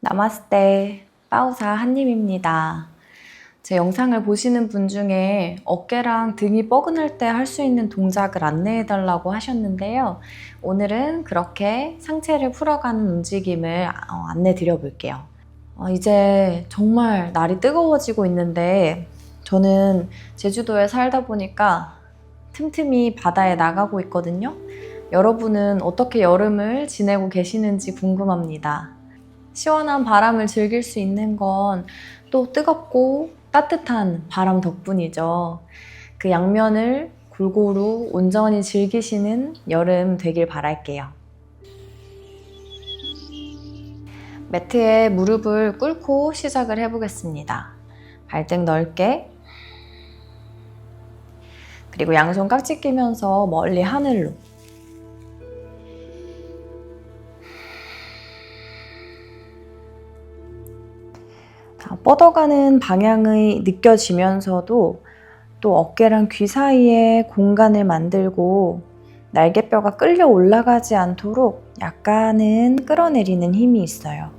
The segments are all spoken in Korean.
나마스테, 빠우사 한님입니다. 제 영상을 보시는 분 중에 어깨랑 등이 뻐근할 때 할 수 있는 동작을 안내해달라고 하셨는데요. 오늘은 그렇게 상체를 풀어가는 움직임을 안내 드려볼게요. 이제 정말 날이 뜨거워지고 있는데 저는 제주도에 살다 보니까 틈틈이 바다에 나가고 있거든요. 여러분은 어떻게 여름을 지내고 계시는지 궁금합니다. 시원한 바람을 즐길 수 있는 건 또 뜨겁고 따뜻한 바람 덕분이죠. 그 양면을 골고루 온전히 즐기시는 여름 되길 바랄게요. 매트에 무릎을 꿇고 시작을 해보겠습니다. 발등 넓게, 그리고 양손 깍지 끼면서 멀리 하늘로. 뻗어가는 방향이 느껴지면서도 또 어깨랑 귀 사이에 공간을 만들고 날개뼈가 끌려 올라가지 않도록 약간은 끌어내리는 힘이 있어요.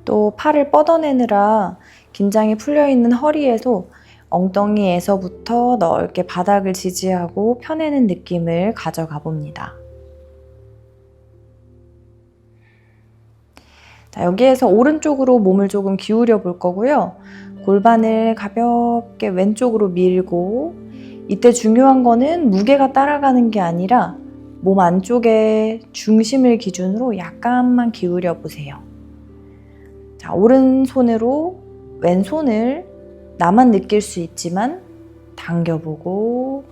또 팔을 뻗어내느라 긴장이 풀려있는 허리에도 엉덩이에서부터 넓게 바닥을 지지하고 펴내는 느낌을 가져가 봅니다. 자, 여기에서 오른쪽으로 몸을 조금 기울여 볼 거고요. 골반을 가볍게 왼쪽으로 밀고, 이때 중요한 거는 무게가 따라가는 게 아니라 몸 안쪽에 중심을 기준으로 약간만 기울여 보세요. 자, 오른손으로 왼손을 나만 느낄 수 있지만 당겨보고,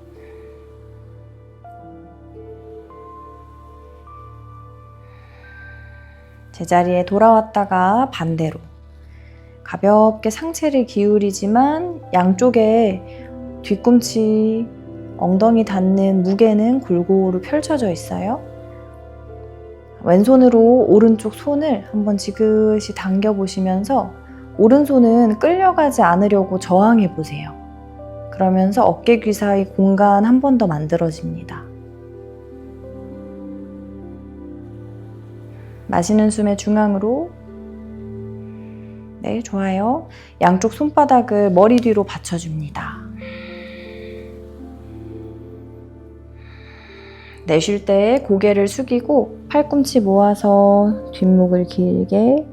제자리에 돌아왔다가 반대로 가볍게 상체를 기울이지만 양쪽에 뒤꿈치, 엉덩이 닿는 무게는 골고루 펼쳐져 있어요. 왼손으로 오른쪽 손을 한번 지그시 당겨보시면서 오른손은 끌려가지 않으려고 저항해 보세요. 그러면서 어깨 귀 사이 공간 한 번 더 만들어집니다. 마시는 숨의 중앙으로. 네, 좋아요. 양쪽 손바닥을 머리 뒤로 받쳐줍니다. 내쉴 때 고개를 숙이고 팔꿈치 모아서 뒷목을 길게.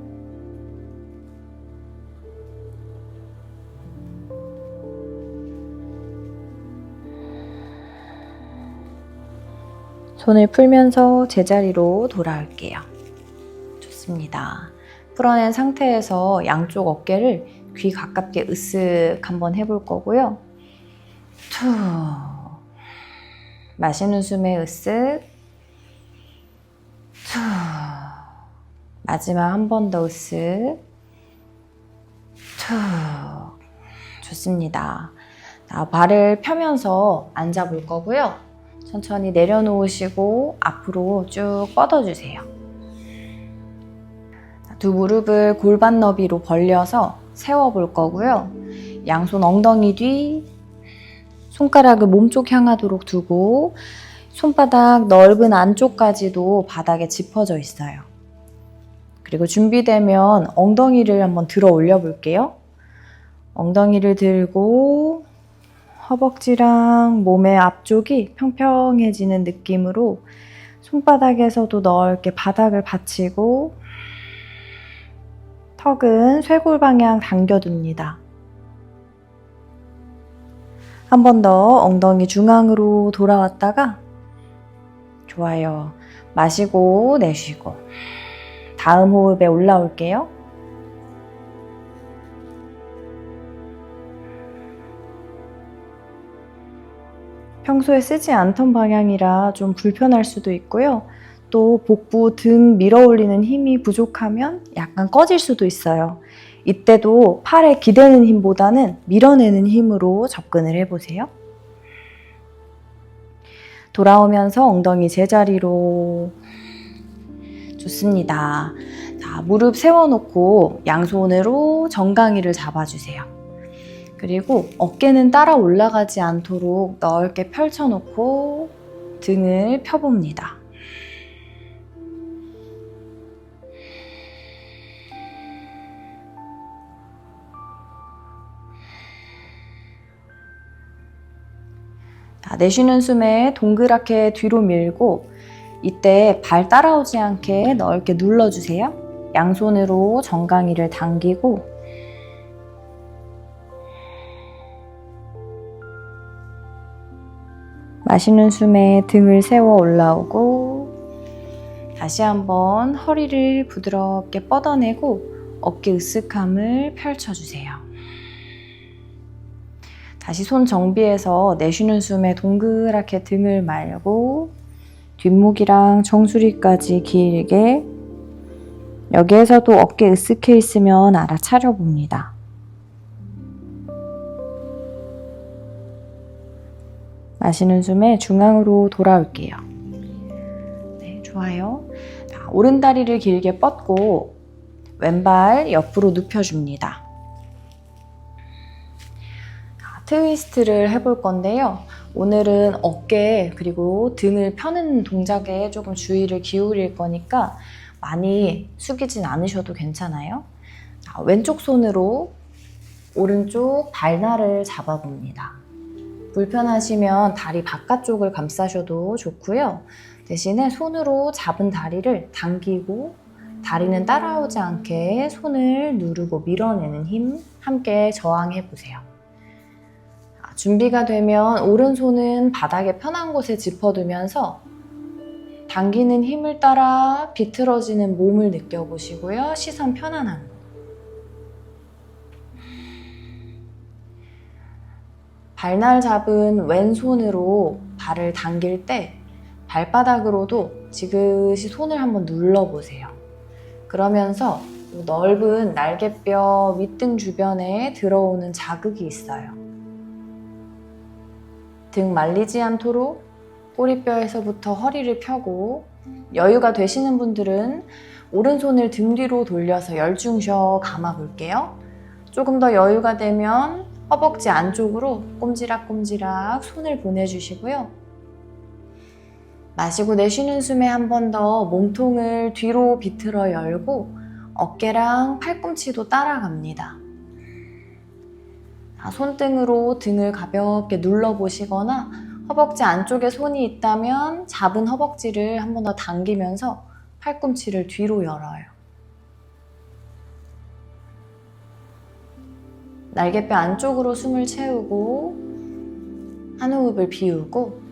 손을 풀면서 제자리로 돌아올게요. 좋습니다. 풀어낸 상태에서 양쪽 어깨를 귀 가깝게 으쓱 한번 해볼 거고요. 툭. 마시는 숨에 으쓱. 툭. 마지막 한 번 더 으쓱. 툭. 좋습니다. 자, 발을 펴면서 앉아볼 거고요. 천천히 내려놓으시고 앞으로 쭉 뻗어주세요. 두 무릎을 골반 너비로 벌려서 세워볼 거고요. 양손 엉덩이 뒤, 손가락을 몸쪽 향하도록 두고 손바닥 넓은 안쪽까지도 바닥에 짚어져 있어요. 그리고 준비되면 엉덩이를 한번 들어 올려 볼게요. 엉덩이를 들고 허벅지랑 몸의 앞쪽이 평평해지는 느낌으로 손바닥에서도 넓게 바닥을 받치고 턱은 쇄골 방향 당겨둡니다. 한 번 더 엉덩이 중앙으로 돌아왔다가 좋아요. 마시고 내쉬고 다음 호흡에 올라올게요. 평소에 쓰지 않던 방향이라 좀 불편할 수도 있고요. 또 복부 등 밀어 올리는 힘이 부족하면 약간 꺼질 수도 있어요. 이때도 팔에 기대는 힘보다는 밀어내는 힘으로 접근을 해보세요. 돌아오면서 엉덩이 제자리로. 좋습니다. 자, 무릎 세워놓고 양손으로 정강이를 잡아주세요. 그리고 어깨는 따라 올라가지 않도록 넓게 펼쳐놓고 등을 펴봅니다. 내쉬는 숨에 동그랗게 뒤로 밀고 이때 발 따라오지 않게 넓게 눌러주세요. 양손으로 정강이를 당기고 마시는 숨에 등을 세워 올라오고 다시 한번 허리를 부드럽게 뻗어내고 어깨 으쓱함을 펼쳐주세요. 다시 손 정비해서 내쉬는 숨에 동그랗게 등을 말고 뒷목이랑 정수리까지 길게 여기에서도 어깨 으쓱해 있으면 알아차려 봅니다. 마시는 숨에 중앙으로 돌아올게요. 네, 좋아요. 자, 오른다리를 길게 뻗고 왼발 옆으로 눕혀줍니다. 트위스트를 해볼 건데요. 오늘은 어깨 그리고 등을 펴는 동작에 조금 주의를 기울일 거니까 많이 숙이진 않으셔도 괜찮아요. 자, 왼쪽 손으로 오른쪽 발날을 잡아봅니다. 불편하시면 다리 바깥쪽을 감싸셔도 좋고요. 대신에 손으로 잡은 다리를 당기고 다리는 따라오지 않게 손을 누르고 밀어내는 힘 함께 저항해 보세요. 준비가 되면 오른손은 바닥에 편한 곳에 짚어두면서 당기는 힘을 따라 비틀어지는 몸을 느껴보시고요. 시선 편안한 곳. 발날 잡은 왼손으로 발을 당길 때 발바닥으로도 지그시 손을 한번 눌러보세요. 그러면서 넓은 날개뼈 윗등 주변에 들어오는 자극이 있어요. 등 말리지 않도록 꼬리뼈에서부터 허리를 펴고 여유가 되시는 분들은 오른손을 등 뒤로 돌려서 열중셔 감아 볼게요. 조금 더 여유가 되면 허벅지 안쪽으로 꼼지락꼼지락 손을 보내주시고요. 마시고 내쉬는 숨에 한 번 더 몸통을 뒤로 비틀어 열고 어깨랑 팔꿈치도 따라갑니다. 손등으로 등을 가볍게 눌러보시거나 허벅지 안쪽에 손이 있다면 잡은 허벅지를 한 번 더 당기면서 팔꿈치를 뒤로 열어요. 날개뼈 안쪽으로 숨을 채우고 한 호흡을 비우고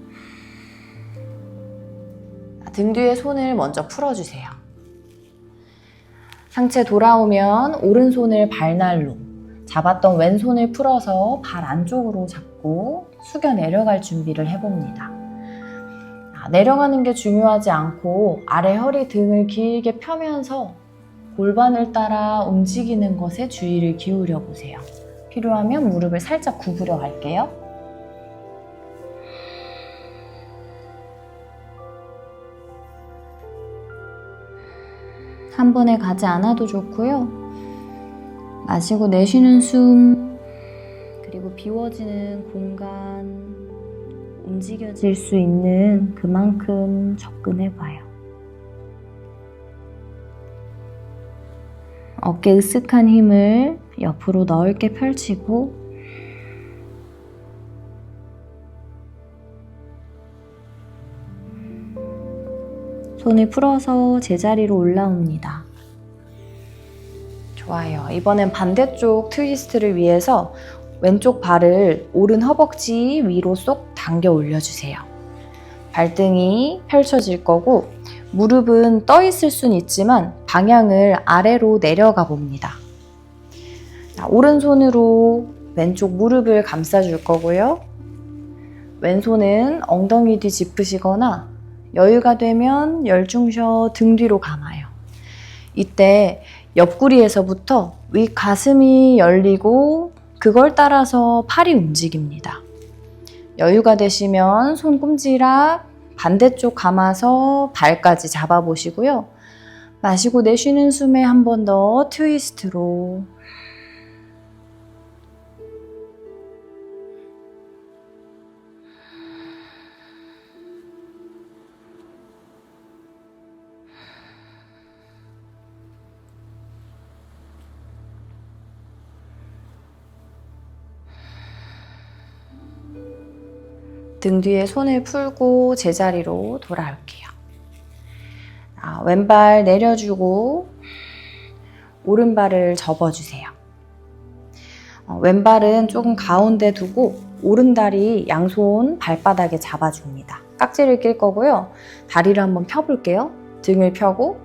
등 뒤에 손을 먼저 풀어주세요. 상체 돌아오면 오른손을 발날로 잡았던 왼손을 풀어서 발 안쪽으로 잡고 숙여 내려갈 준비를 해봅니다. 내려가는 게 중요하지 않고 아래 허리 등을 길게 펴면서 골반을 따라 움직이는 것에 주의를 기울여 보세요. 필요하면 무릎을 살짝 구부려 갈게요. 한 번에 가지 않아도 좋고요. 마시고 내쉬는 숨, 그리고 비워지는 공간, 움직여질 수 있는 그만큼 접근해봐요. 어깨 으쓱한 힘을 옆으로 넓게 펼치고 손을 풀어서 제자리로 올라옵니다. 좋아요. 이번엔 반대쪽 트위스트를 위해서 왼쪽 발을 오른 허벅지 위로 쏙 당겨 올려주세요. 발등이 펼쳐질 거고 무릎은 떠 있을 순 있지만 방향을 아래로 내려가 봅니다. 자, 오른손으로 왼쪽 무릎을 감싸줄 거고요. 왼손은 엉덩이 뒤 짚으시거나 여유가 되면 열중셔 등 뒤로 감아요. 이때 옆구리에서부터 위 가슴이 열리고 그걸 따라서 팔이 움직입니다. 여유가 되시면 손꿈지락 반대쪽 감아서 발까지 잡아보시고요. 마시고 내쉬는 숨에 한 번 더 트위스트로 등 뒤에 손을 풀고 제자리로 돌아올게요. 왼발 내려주고 오른발을 접어주세요. 왼발은 조금 가운데 두고 오른다리 양손 발바닥에 잡아줍니다. 깍지를 낄 거고요. 다리를 한번 펴볼게요. 등을 펴고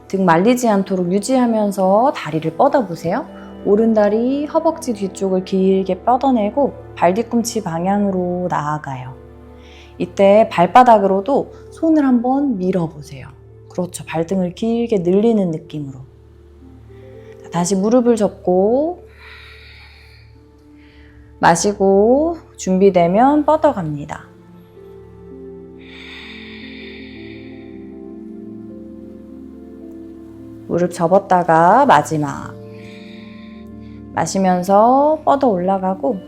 등 말리지 않도록 유지하면서 다리를 뻗어보세요. 오른다리 허벅지 뒤쪽을 길게 뻗어내고 발 뒤꿈치 방향으로 나아가요. 이때 발바닥으로도 손을 한번 밀어보세요. 그렇죠. 발등을 길게 늘리는 느낌으로. 다시 무릎을 접고 마시고 준비되면 뻗어갑니다. 무릎 접었다가 마지막 마시면서 뻗어 올라가고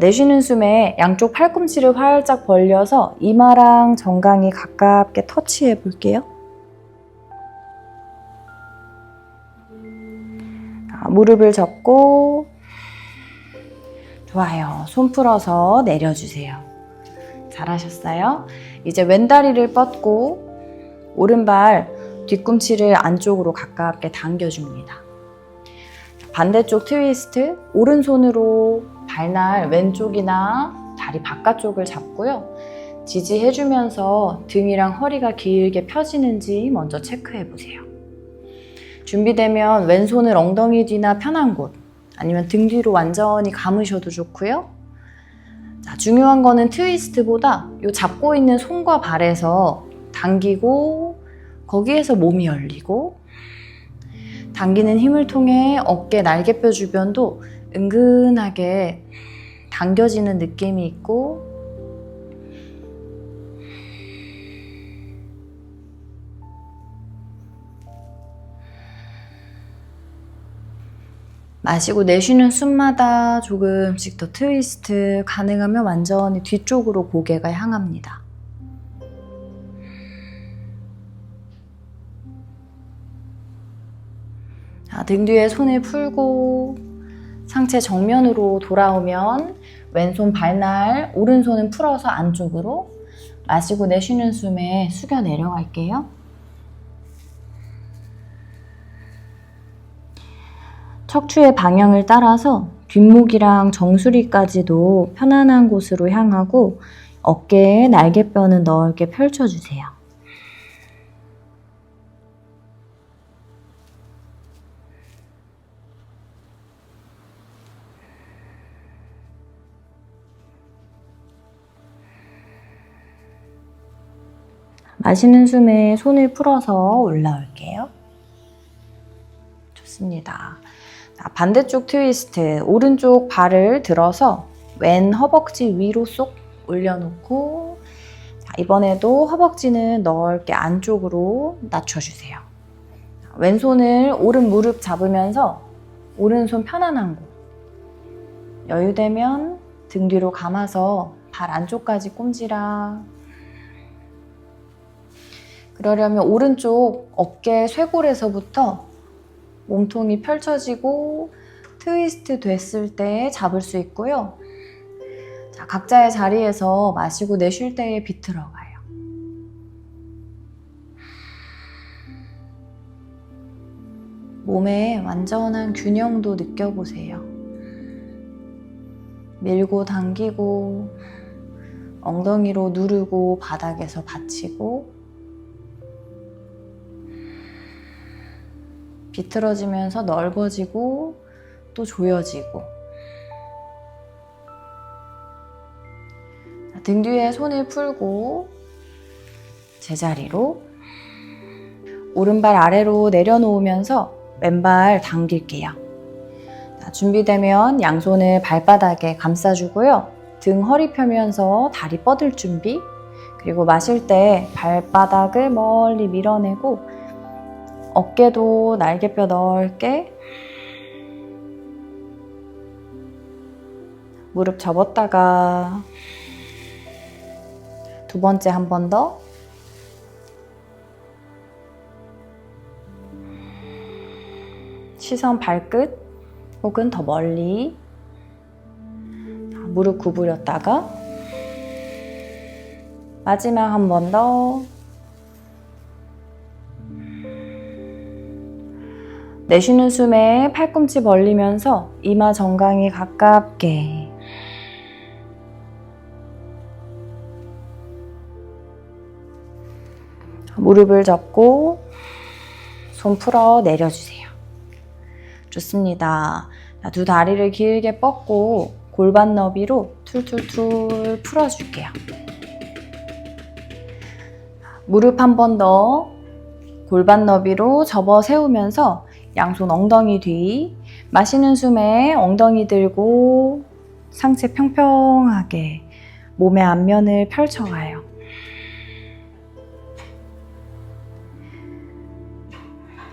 내쉬는 숨에 양쪽 팔꿈치를 활짝 벌려서 이마랑 정강이 가깝게 터치해 볼게요. 무릎을 접고 좋아요. 손 풀어서 내려주세요. 잘하셨어요. 이제 왼다리를 뻗고 오른발 뒤꿈치를 안쪽으로 가깝게 당겨줍니다. 반대쪽 트위스트, 오른손으로 발날 왼쪽이나 다리 바깥쪽을 잡고요. 지지해주면서 등이랑 허리가 길게 펴지는지 먼저 체크해보세요. 준비되면 왼손을 엉덩이 뒤나 편한 곳, 아니면 등 뒤로 완전히 감으셔도 좋고요. 자, 중요한 거는 트위스트보다 이 잡고 있는 손과 발에서 당기고 거기에서 몸이 열리고 당기는 힘을 통해 어깨 날개뼈 주변도 은근하게 당겨지는 느낌이 있고 마시고 내쉬는 숨마다 조금씩 더 트위스트, 가능하면 완전히 뒤쪽으로 고개가 향합니다. 등 뒤에 손을 풀고 상체 정면으로 돌아오면 왼손 발날, 오른손은 풀어서 안쪽으로 마시고 내쉬는 숨에 숙여 내려갈게요. 척추의 방향을 따라서 뒷목이랑 정수리까지도 편안한 곳으로 향하고 어깨에 날개뼈는 넓게 펼쳐주세요. 마시는 숨에 손을 풀어서 올라올게요. 좋습니다. 자, 반대쪽 트위스트, 오른쪽 발을 들어서 왼 허벅지 위로 쏙 올려놓고 자, 이번에도 허벅지는 넓게 안쪽으로 낮춰주세요. 자, 왼손을 오른 무릎 잡으면서 오른손 편안한 곳 여유되면 등 뒤로 감아서 발 안쪽까지 꼼지락. 그러려면 오른쪽 어깨 쇄골에서부터 몸통이 펼쳐지고 트위스트 됐을 때 잡을 수 있고요. 자, 각자의 자리에서 마시고 내쉴 때에 비틀어가요. 몸의 완전한 균형도 느껴보세요. 밀고 당기고 엉덩이로 누르고 바닥에서 받치고 비틀어지면서 넓어지고 또 조여지고 등 뒤에 손을 풀고 제자리로 오른발 아래로 내려놓으면서 왼발 당길게요. 자, 준비되면 양손을 발바닥에 감싸주고요. 등 허리 펴면서 다리 뻗을 준비 그리고 마실 때 발바닥을 멀리 밀어내고 어깨도 날개뼈 넓게 무릎 접었다가 두 번째 한 번 더 시선 발끝 혹은 더 멀리 무릎 구부렸다가 마지막 한 번 더. 내쉬는 숨에 팔꿈치 벌리면서 이마 정강이 가깝게. 무릎을 접고 손 풀어 내려주세요. 좋습니다. 두 다리를 길게 뻗고 골반 너비로 툴툴툴 풀어줄게요. 무릎 한 번 더 골반 너비로 접어 세우면서 양손 엉덩이 뒤, 마시는 숨에 엉덩이 들고 상체 평평하게 몸의 앞면을 펼쳐가요.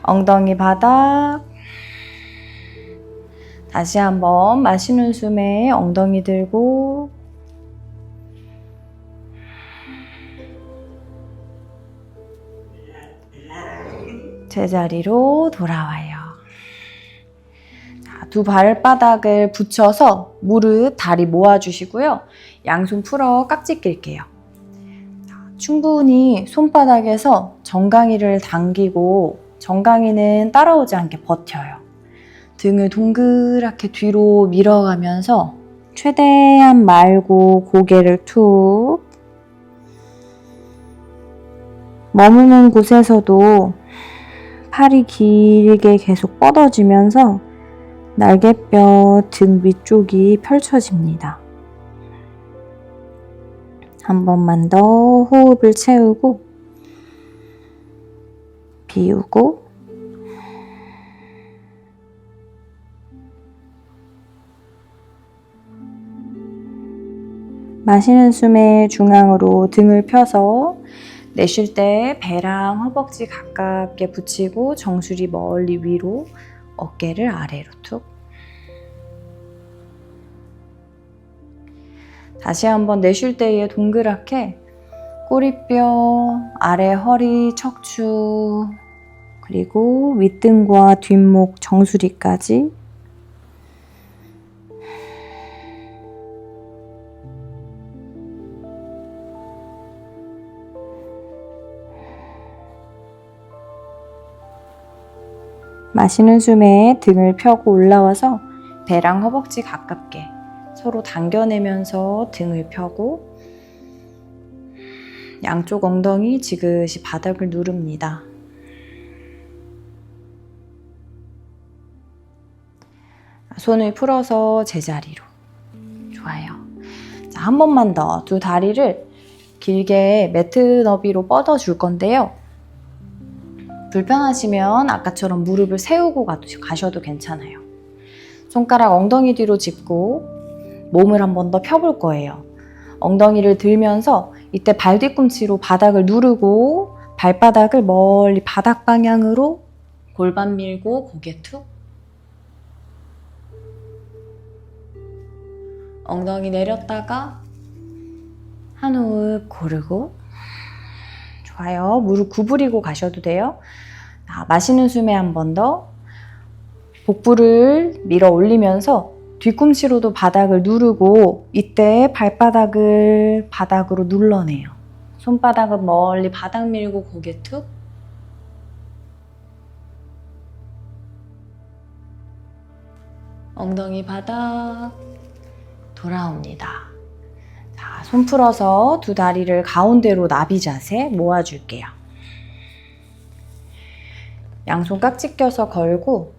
엉덩이 바닥. 다시 한번 마시는 숨에 엉덩이 들고 제자리로 돌아와요. 두 발바닥을 붙여서 무릎, 다리 모아주시고요. 양손 풀어 깍지 낄게요. 충분히 손바닥에서 정강이를 당기고 정강이는 따라오지 않게 버텨요. 등을 동그랗게 뒤로 밀어가면서 최대한 말고 고개를 툭. 머무는 곳에서도 팔이 길게 계속 뻗어지면서 날개뼈 등 위쪽이 펼쳐집니다. 한 번만 더 호흡을 채우고 비우고 마시는 숨에 중앙으로 등을 펴서 내쉴 때 배랑 허벅지 가깝게 붙이고 정수리 멀리 위로, 어깨를 아래로 툭. 다시 한번 내쉴 때에 동그랗게 꼬리뼈, 아래 허리, 척추, 그리고 윗등과 뒷목, 정수리까지. 마시는 숨에 등을 펴고 올라와서 배랑 허벅지 가깝게 서로 당겨내면서 등을 펴고 양쪽 엉덩이 지그시 바닥을 누릅니다. 손을 풀어서 제자리로. 좋아요. 자, 한 번만 더. 두 다리를 길게 매트 너비로 뻗어줄 건데요. 불편하시면 아까처럼 무릎을 세우고 가셔도 괜찮아요. 손가락 엉덩이 뒤로 짚고 몸을 한 번 더 펴볼 거예요. 엉덩이를 들면서 이때 발 뒤꿈치로 바닥을 누르고 발바닥을 멀리 바닥 방향으로 골반 밀고 고개 툭. 엉덩이 내렸다가 한 호흡 고르고. 좋아요. 무릎 구부리고 가셔도 돼요. 마시는 숨에 한 번 더 복부를 밀어 올리면서 뒤꿈치로도 바닥을 누르고 이때 발바닥을 바닥으로 눌러내요. 손바닥은 멀리 바닥 밀고 고개 툭. 엉덩이 바닥 돌아옵니다. 자, 손 풀어서 두 다리를 가운데로 나비 자세 모아줄게요. 양손 깍지 껴서 걸고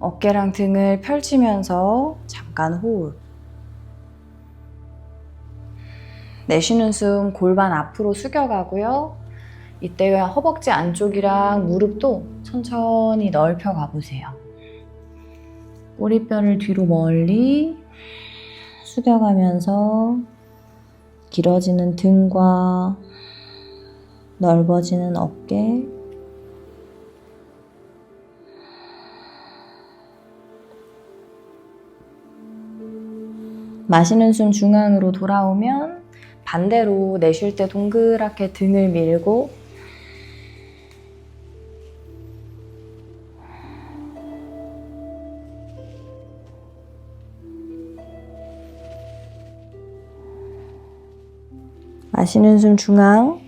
어깨랑 등을 펼치면서 잠깐 호흡. 내쉬는 숨 골반 앞으로 숙여가고요. 이때 허벅지 안쪽이랑 무릎도 천천히 넓혀 가보세요. 꼬리뼈를 뒤로 멀리 숙여가면서 길어지는 등과 넓어지는 어깨, 마시는 숨 중앙으로 돌아오면 반대로 내쉴 때 동그랗게 등을 밀고 마시는 숨 중앙,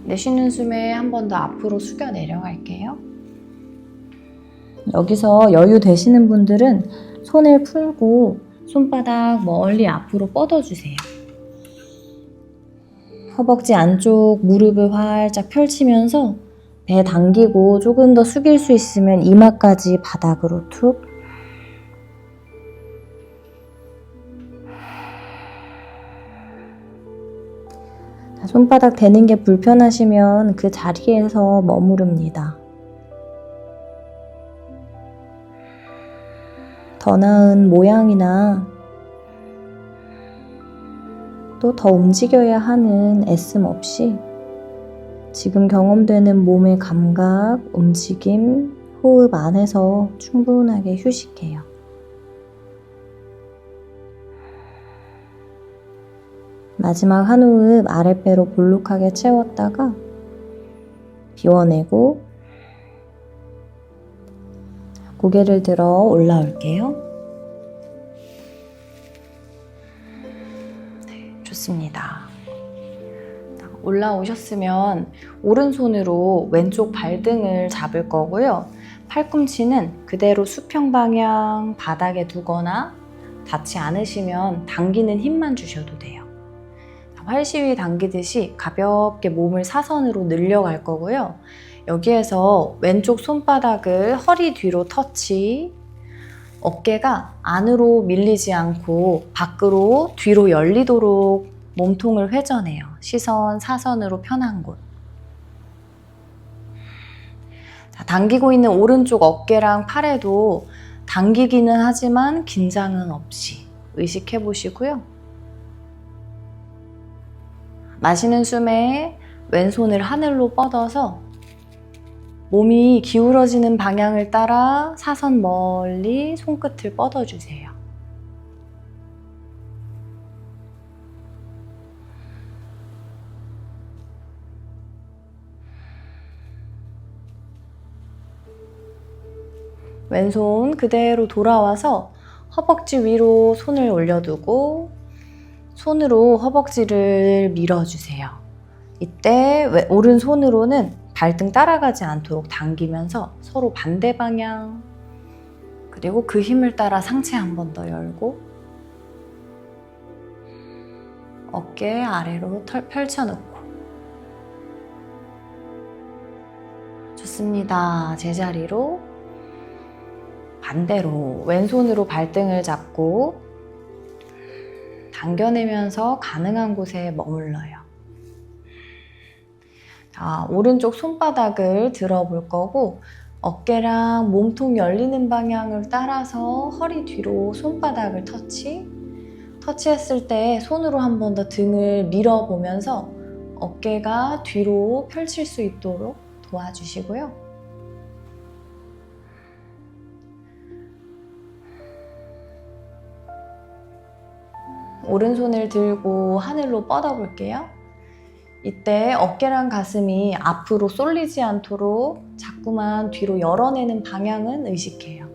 내쉬는 숨에 한 번 더 앞으로 숙여 내려갈게요. 여기서 여유 되시는 분들은 손을 풀고 손바닥 멀리 앞으로 뻗어주세요. 허벅지 안쪽 무릎을 활짝 펼치면서 배 당기고 조금 더 숙일 수 있으면 이마까지 바닥으로 툭. 손바닥 대는 게 불편하시면 그 자리에서 머무릅니다. 더 나은 모양이나 또 더 움직여야 하는 애씀 없이 지금 경험되는 몸의 감각, 움직임, 호흡 안에서 충분하게 휴식해요. 마지막 한 호흡 아랫배로 볼록하게 채웠다가 비워내고 고개를 들어 올라올게요. 네, 좋습니다. 올라오셨으면 오른손으로 왼쪽 발등을 잡을 거고요. 팔꿈치는 그대로 수평 방향 바닥에 두거나 닿지 않으시면 당기는 힘만 주셔도 돼요. 활시위 당기듯이 가볍게 몸을 사선으로 늘려갈 거고요. 여기에서 왼쪽 손바닥을 허리 뒤로 터치, 어깨가 안으로 밀리지 않고 밖으로 뒤로 열리도록 몸통을 회전해요. 시선 사선으로 편한 곳. 자, 당기고 있는 오른쪽 어깨랑 팔에도 당기기는 하지만 긴장은 없이 의식해 보시고요. 마시는 숨에 왼손을 하늘로 뻗어서 몸이 기울어지는 방향을 따라 사선 멀리 손끝을 뻗어주세요. 왼손 그대로 돌아와서 허벅지 위로 손을 올려두고 손으로 허벅지를 밀어주세요. 이때 오른손으로는 발등 따라가지 않도록 당기면서 서로 반대 방향, 그리고 그 힘을 따라 상체 한 번 더 열고 어깨 아래로 펼쳐놓고. 좋습니다. 제자리로 반대로 왼손으로 발등을 잡고 당겨내면서 가능한 곳에 머물러요. 자, 오른쪽 손바닥을 들어볼 거고 어깨랑 몸통 열리는 방향을 따라서 허리 뒤로 손바닥을 터치했을 때 손으로 한 번 더 등을 밀어보면서 어깨가 뒤로 펼칠 수 있도록 도와주시고요. 오른손을 들고 하늘로 뻗어볼게요. 이때 어깨랑 가슴이 앞으로 쏠리지 않도록 자꾸만 뒤로 열어내는 방향은 의식해요.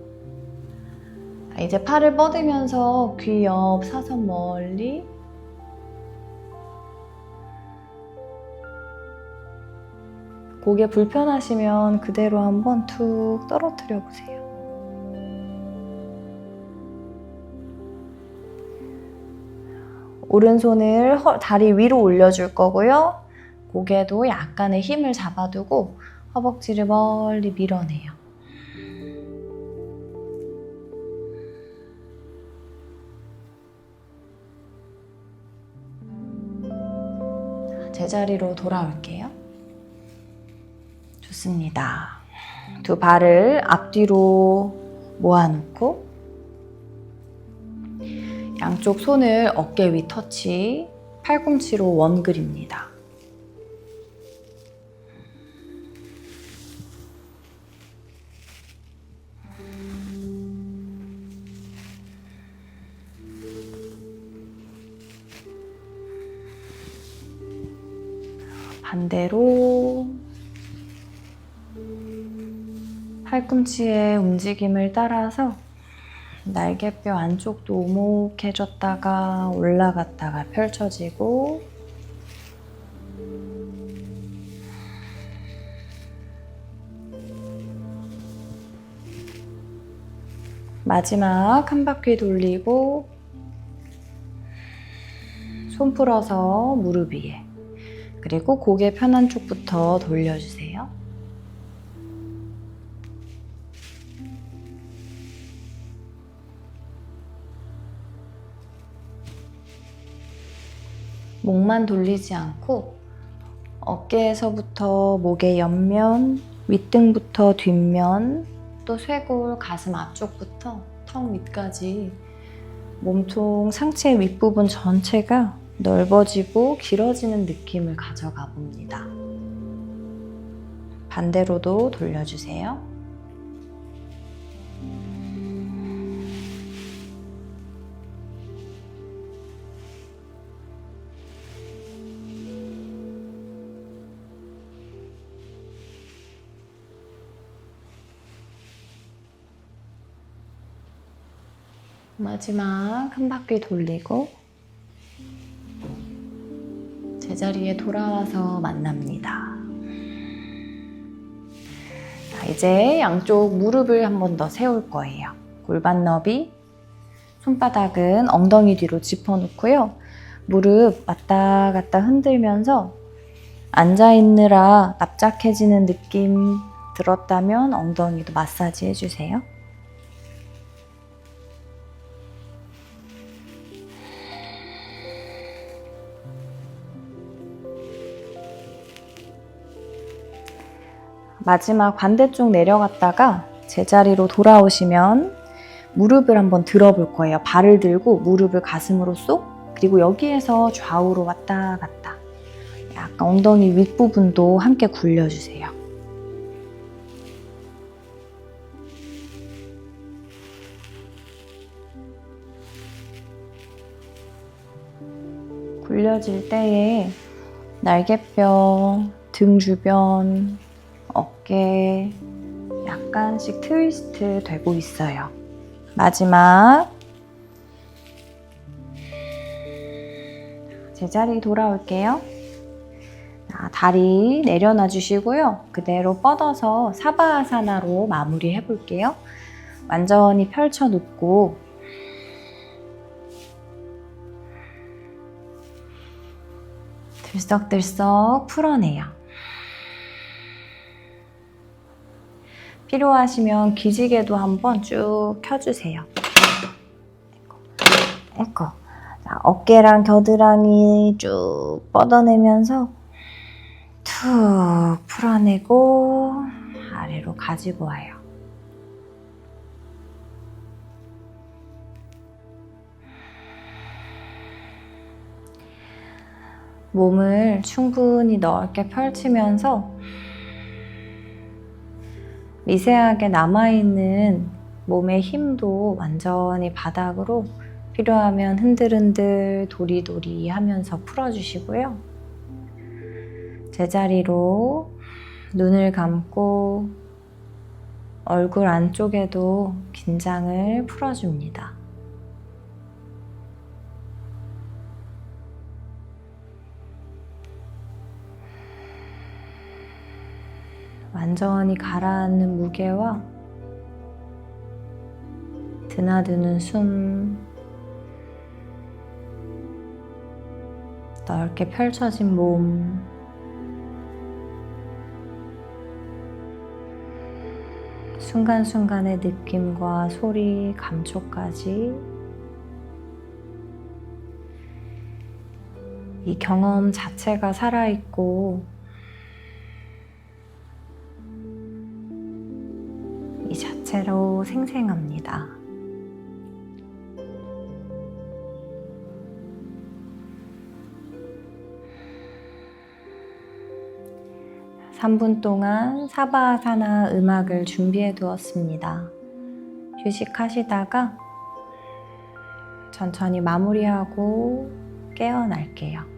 이제 팔을 뻗으면서 귀 옆 사선 멀리, 고개 불편하시면 그대로 한번 툭 떨어뜨려 보세요. 오른손을 다리 위로 올려줄 거고요. 고개도 약간의 힘을 잡아두고 허벅지를 멀리 밀어내요. 제자리로 돌아올게요. 좋습니다. 두 발을 앞뒤로 모아놓고 양쪽 손을 어깨 위 터치, 팔꿈치로 원 그립니다. 반대로 팔꿈치의 움직임을 따라서 날개뼈 안쪽도 오목해졌다가 올라갔다가 펼쳐지고 마지막 한 바퀴 돌리고 손 풀어서 무릎 위에, 그리고 고개 편한 쪽부터 돌려주세요. 목만 돌리지 않고 어깨에서부터 목의 옆면, 윗등부터 뒷면, 또 쇄골, 가슴 앞쪽부터 턱 밑까지 몸통 상체 윗부분 전체가 넓어지고 길어지는 느낌을 가져가 봅니다. 반대로도 돌려주세요. 마지막 한 바퀴 돌리고 제자리에 돌아와서 만납니다. 자, 이제 양쪽 무릎을 한 번 더 세울 거예요. 골반 너비, 손바닥은 엉덩이 뒤로 짚어놓고요. 무릎 왔다 갔다 흔들면서 앉아있느라 납작해지는 느낌 들었다면 엉덩이도 마사지 해주세요. 마지막 반대쪽 내려갔다가 제자리로 돌아오시면 무릎을 한번 들어볼 거예요. 발을 들고 무릎을 가슴으로 쏙, 그리고 여기에서 좌우로 왔다 갔다. 약간 엉덩이 윗부분도 함께 굴려주세요. 굴려질 때에 날개뼈, 등 주변, 어깨 약간씩 트위스트 되고 있어요. 마지막 제자리 돌아올게요. 다리 내려놔 주시고요. 그대로 뻗어서 사바아사나로 마무리 해볼게요. 완전히 펼쳐 놓고 들썩들썩 풀어내요. 필요하시면 기지개도 한번 쭉 켜주세요. 자, 어깨랑 겨드랑이 쭉 뻗어내면서 툭 풀어내고 아래로 가지고 와요. 몸을 충분히 넓게 펼치면서 미세하게 남아있는 몸의 힘도 완전히 바닥으로 필요하면 흔들흔들 도리도리 하면서 풀어주시고요. 제자리로 눈을 감고 얼굴 안쪽에도 긴장을 풀어줍니다. 완전히 가라앉는 무게와 드나드는 숨, 넓게 펼쳐진 몸, 순간순간의 느낌과 소리, 감촉까지 이 경험 자체가 살아있고 이 자체로 생생합니다. 3분 동안 사바아사나 음악을 준비해 두었습니다. 휴식하시다가 천천히 마무리하고 깨어날게요.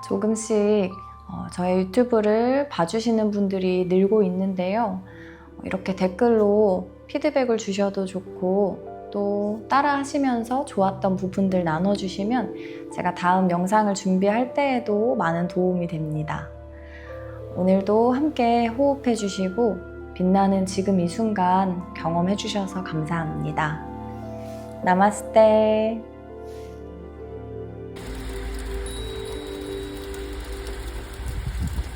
조금씩 저의 유튜브를 봐주시는 분들이 늘고 있는데요. 이렇게 댓글로 피드백을 주셔도 좋고 또 따라 하시면서 좋았던 부분들 나눠주시면 제가 다음 영상을 준비할 때에도 많은 도움이 됩니다. 오늘도 함께 호흡해 주시고 빛나는 지금 이 순간 경험해 주셔서 감사합니다. 나마스테.